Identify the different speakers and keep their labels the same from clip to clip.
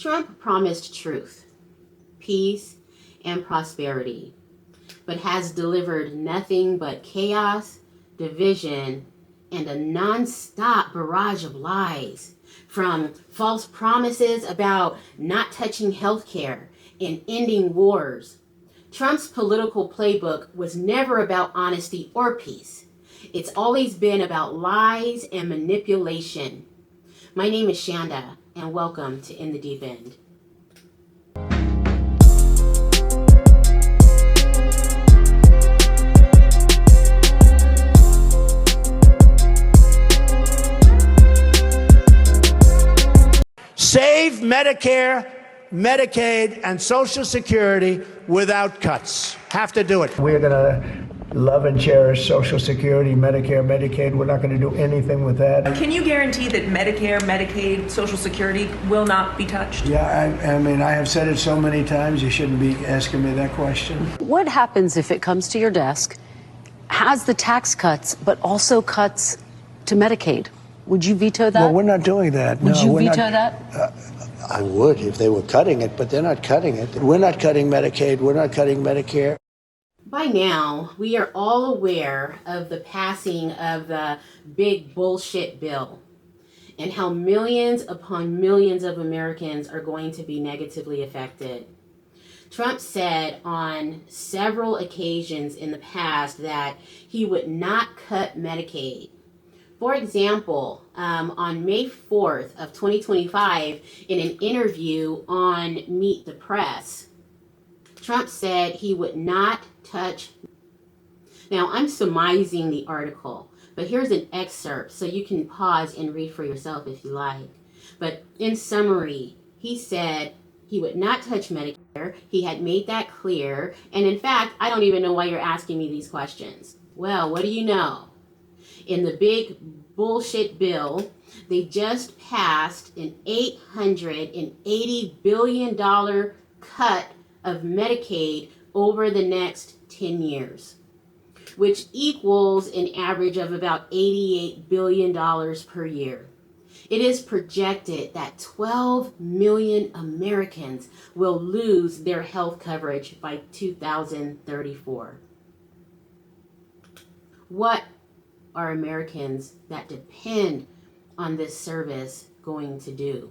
Speaker 1: Trump promised truth, peace, and prosperity, but has delivered nothing but chaos, division, and a non-stop barrage of lies, from false promises about not touching healthcare and ending wars. Trump's political playbook was never about honesty or peace. It's always been about lies and manipulation. My name is Shanda, and welcome to In the Deep End.
Speaker 2: Save Medicare, Medicaid, and Social Security without cuts. Have to do it.
Speaker 3: We're going to love and cherish Social Security, Medicare, Medicaid. We're not going to do anything with that.
Speaker 4: Can you guarantee that Medicare, Medicaid, Social Security will not be touched?
Speaker 3: Yeah, I mean, I have said it so many times, you shouldn't be asking me that question.
Speaker 5: What happens if it comes to your desk, has the tax cuts, but also cuts to Medicaid? Would you veto that?
Speaker 3: Well, we're not doing that.
Speaker 5: Would you veto
Speaker 3: that? I would if they were cutting it, but they're not cutting it. We're not cutting Medicaid. We're not cutting Medicare.
Speaker 1: By now, we are all aware of the passing of the big bullshit bill and how millions upon millions of Americans are going to be negatively affected. Trump said on several occasions in the past that he would not cut Medicaid. For example, on May 4th of 2025, in an interview on Meet the Press, Trump said he would not touch. Now, I'm surmising the article, but here's an excerpt so you can pause and read for yourself if you like. But in summary, he said he would not touch Medicare. He had made that clear. And in fact, I don't even know why you're asking me these questions. Well, what do you know? In the big bullshit bill, they just passed an $880 billion cut of Medicaid over the next 10 years, which equals an average of about $88 billion per year. It is projected that 12 million Americans will lose their health coverage by 2034. What are Americans that depend on this service going to do?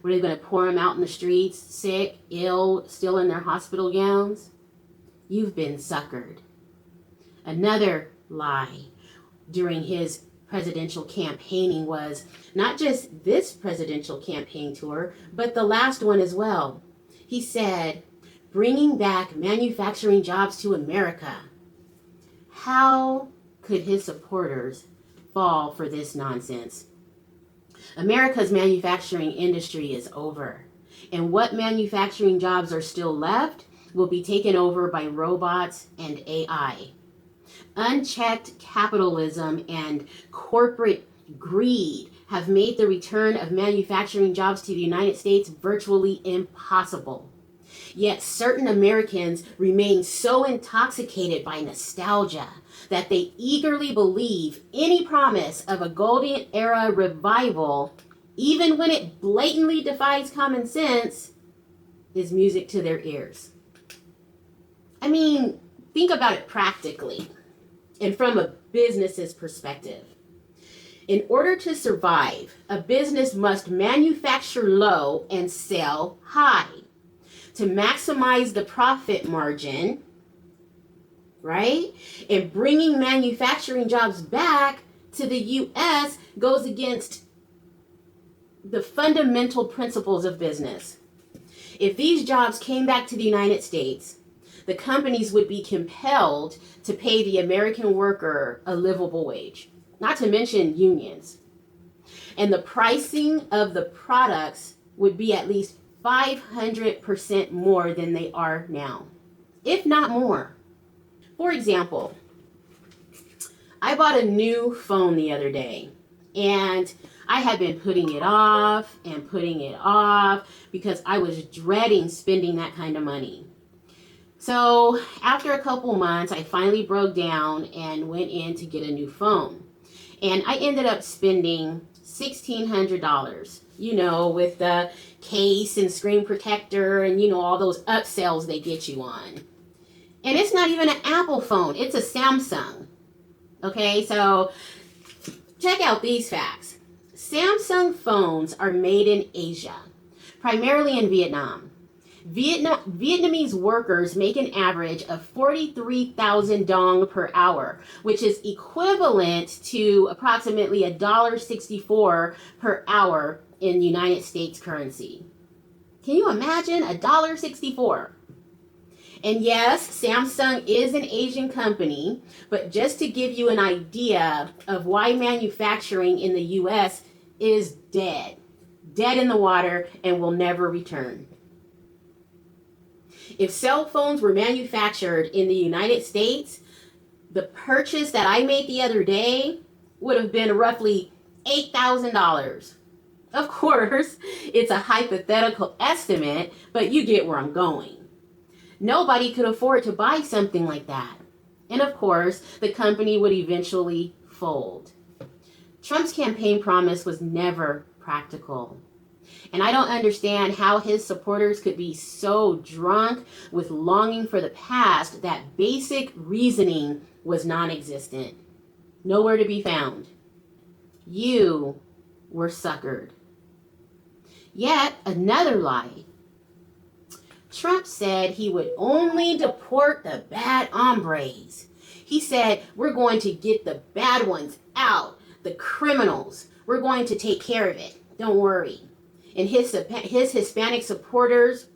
Speaker 1: Were they going to pour them out in the streets, sick, ill, still in their hospital gowns? You've been suckered. Another lie during his presidential campaigning was not just this presidential campaign tour, but the last one as well. He said, bringing back manufacturing jobs to America. How could his supporters fall for this nonsense? America's manufacturing industry is over, and what manufacturing jobs are still left will be taken over by robots and AI. Unchecked capitalism and corporate greed have made the return of manufacturing jobs to the United States virtually impossible. Yet certain Americans remain so intoxicated by nostalgia that they eagerly believe any promise of a golden era revival, even when it blatantly defies common sense, is music to their ears. I mean, think about it practically and from a business's perspective. In order to survive, a business must manufacture low and sell high. To maximize the profit margin, right? And bringing manufacturing jobs back to the U.S. goes against the fundamental principles of business. If these jobs came back to the United States, the companies would be compelled to pay the American worker a livable wage, not to mention unions. And the pricing of the products would be at least 500% more than they are now, if not more. For example, I bought a new phone the other day, and I had been putting it off because I was dreading spending that kind of money. So after a couple months, I finally broke down and went in to get a new phone. And I ended up spending $1,600, with the case and screen protector and, all those upsells they get you on. And it's not even an Apple phone. It's a Samsung. Okay, so check out these facts. Samsung phones are made in Asia, primarily in Vietnam. Vietnamese workers make an average of 43,000 dong per hour, which is equivalent to approximately $1.64 per hour in United States currency. Can you imagine $1.64? And yes, Samsung is an Asian company, but just to give you an idea of why manufacturing in the U.S. is dead in the water and will never return. If cell phones were manufactured in the United States, the purchase that I made the other day would have been roughly $8,000. Of course, it's a hypothetical estimate, but you get where I'm going. Nobody could afford to buy something like that. And of course, the company would eventually fold. Trump's campaign promise was never practical. And I don't understand how his supporters could be so drunk with longing for the past that basic reasoning was non-existent. Nowhere to be found. You were suckered. Yet another lie. Trump said he would only deport the bad hombres. He said, we're going to get the bad ones out, the criminals. We're going to take care of it. Don't worry. And his Hispanic supporters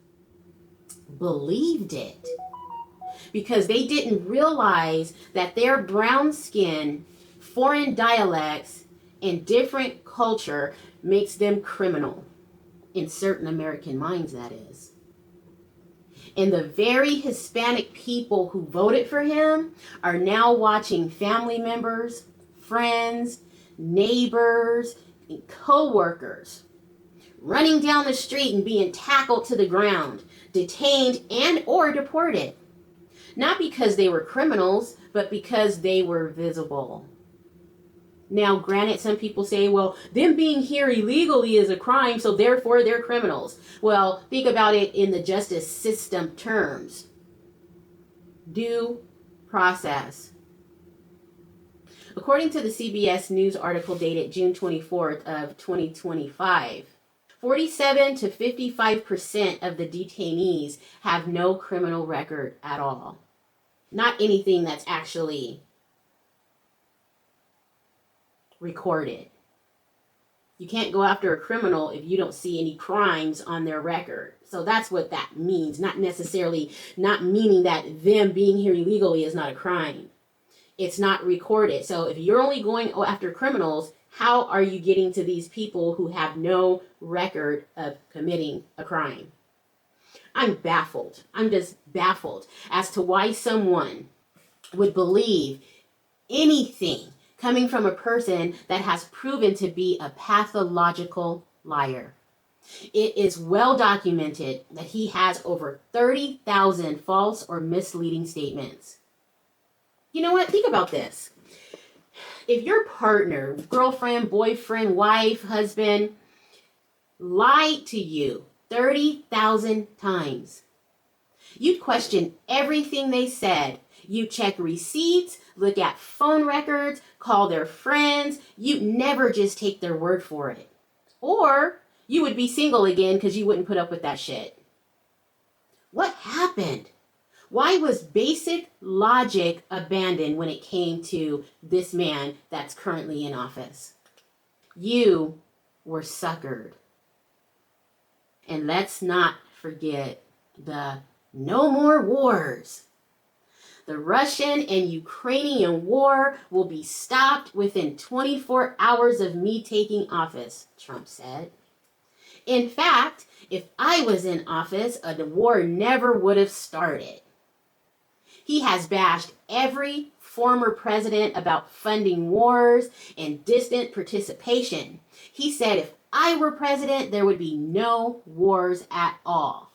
Speaker 1: believed it because they didn't realize that their brown skin, foreign dialects, and different culture makes them criminal. In certain American minds, that is. And the very Hispanic people who voted for him are now watching family members, friends, neighbors, and co-workers running down the street and being tackled to the ground, detained and or deported. Not because they were criminals, but because they were visible. Now, granted, some people say, well, them being here illegally is a crime, so therefore they're criminals. Well, think about it in the justice system terms. Due process. According to the CBS News article dated June 24th of 2025, 47 to 55% of the detainees have no criminal record at all. Not anything that's actually recorded. You can't go after a criminal if you don't see any crimes on their record. So that's what that means. Not meaning that them being here illegally is not a crime. It's not recorded. So if you're only going after criminals, how are you getting to these people who have no record of committing a crime? I'm baffled. I'm just baffled as to why someone would believe anything coming from a person that has proven to be a pathological liar. It is well documented that he has over 30,000 false or misleading statements. You know what? Think about this. If your partner, girlfriend, boyfriend, wife, husband, lied to you 30,000 times, you'd question everything they said. You check receipts, look at phone records, call their friends. You'd never just take their word for it. Or you would be single again because you wouldn't put up with that shit. What happened? Why was basic logic abandoned when it came to this man that's currently in office? You were suckered. And let's not forget the no more wars. The Russian and Ukrainian war will be stopped within 24 hours of me taking office, Trump said. In fact, if I was in office, a war never would have started. He has bashed every former president about funding wars and distant participation. He said if I were president, there would be no wars at all.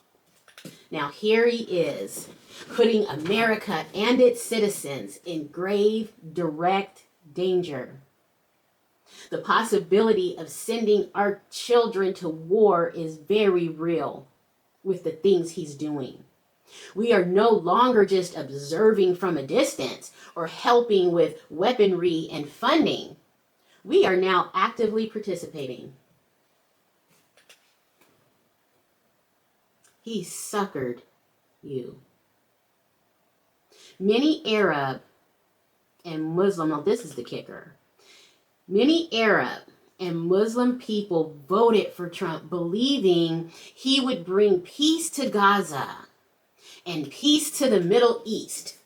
Speaker 1: Now here he is, putting America and its citizens in grave, direct danger. The possibility of sending our children to war is very real with the things he's doing. We are no longer just observing from a distance or helping with weaponry and funding. We are now actively participating. He suckered you. Many Arab and Muslim, now this is the kicker. Many Arab and Muslim people voted for Trump, believing he would bring peace to Gaza and peace to the Middle East.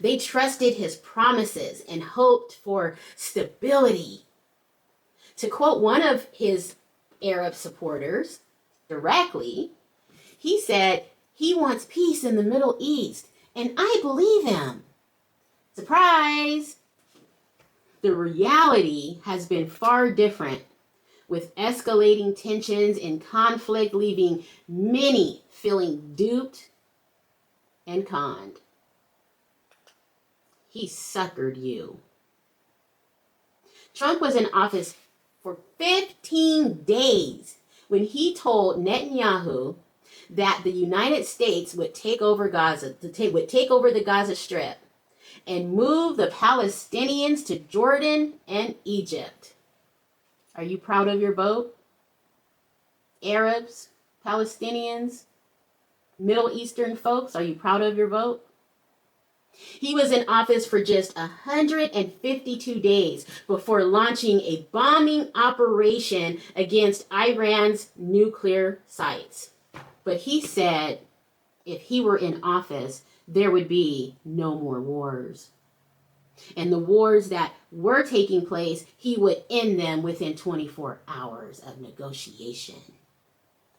Speaker 1: They trusted his promises and hoped for stability. To quote one of his Arab supporters directly, he said he wants peace in the Middle East, and I believe him. Surprise! The reality has been far different, with escalating tensions and conflict leaving many feeling duped and conned. He suckered you. Trump was in office for 15 days when he told Netanyahu that the United States would take over Gaza, would take over the Gaza Strip and move the Palestinians to Jordan and Egypt. Are you proud of your vote? Arabs, Palestinians, Middle Eastern folks, are you proud of your vote? He was in office for just 152 days before launching a bombing operation against Iran's nuclear sites. But he said if he were in office, there would be no more wars. And the wars that were taking place, he would end them within 24 hours of negotiation.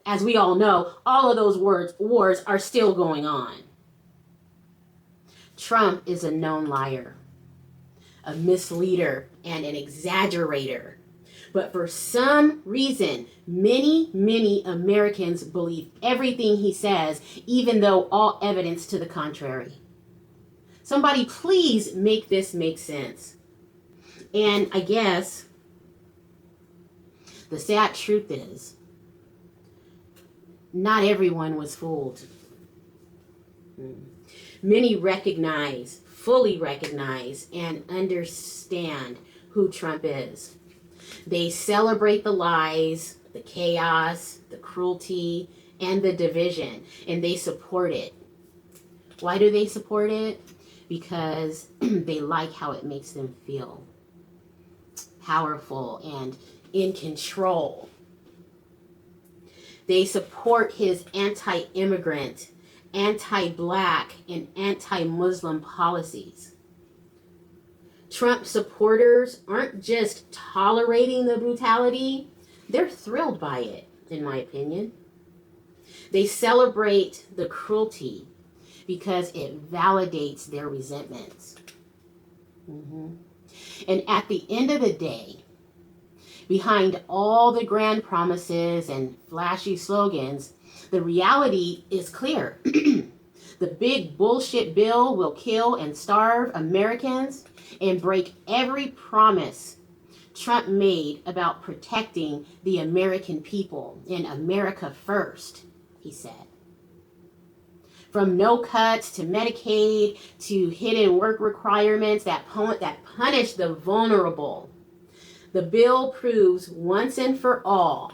Speaker 1: As we all know, all of those wars are still going on. Trump is a known liar, a misleader, and an exaggerator. But for some reason, many Americans believe everything he says, even though all evidence to the contrary. Somebody please make this make sense. And I guess the sad truth is, not everyone was fooled. Many fully recognize, and understand who Trump is. They celebrate the lies, the chaos, the cruelty, and the division, and they support it. Why do they support it? Because they like how it makes them feel powerful and in control. They support his anti-immigrant, anti-Black, and anti-Muslim policies. Trump supporters aren't just tolerating the brutality, they're thrilled by it, in my opinion. They celebrate the cruelty because it validates their resentments. And at the end of the day, behind all the grand promises and flashy slogans, the reality is clear. The big bullshit bill will kill and starve Americans and break every promise Trump made about protecting the American people and America first, he said. From no cuts to Medicaid to hidden work requirements that punish the vulnerable, the bill proves once and for all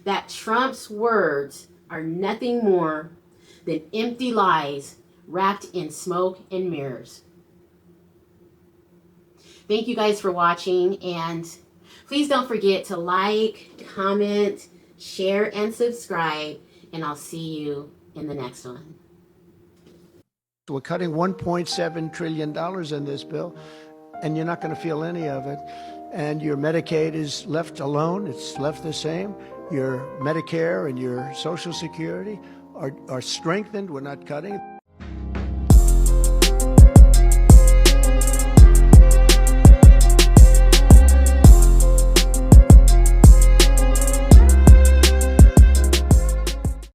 Speaker 1: that Trump's words are nothing more than empty lies wrapped in smoke and mirrors. Thank you guys for watching, and please don't forget to like, comment, share, and subscribe, and I'll see you in the next one.
Speaker 3: We're cutting $1.7 trillion in this bill, and you're not going to feel any of it. And your Medicaid is left alone. It's left the same. Your Medicare and your Social Security are strengthened. We're not cutting.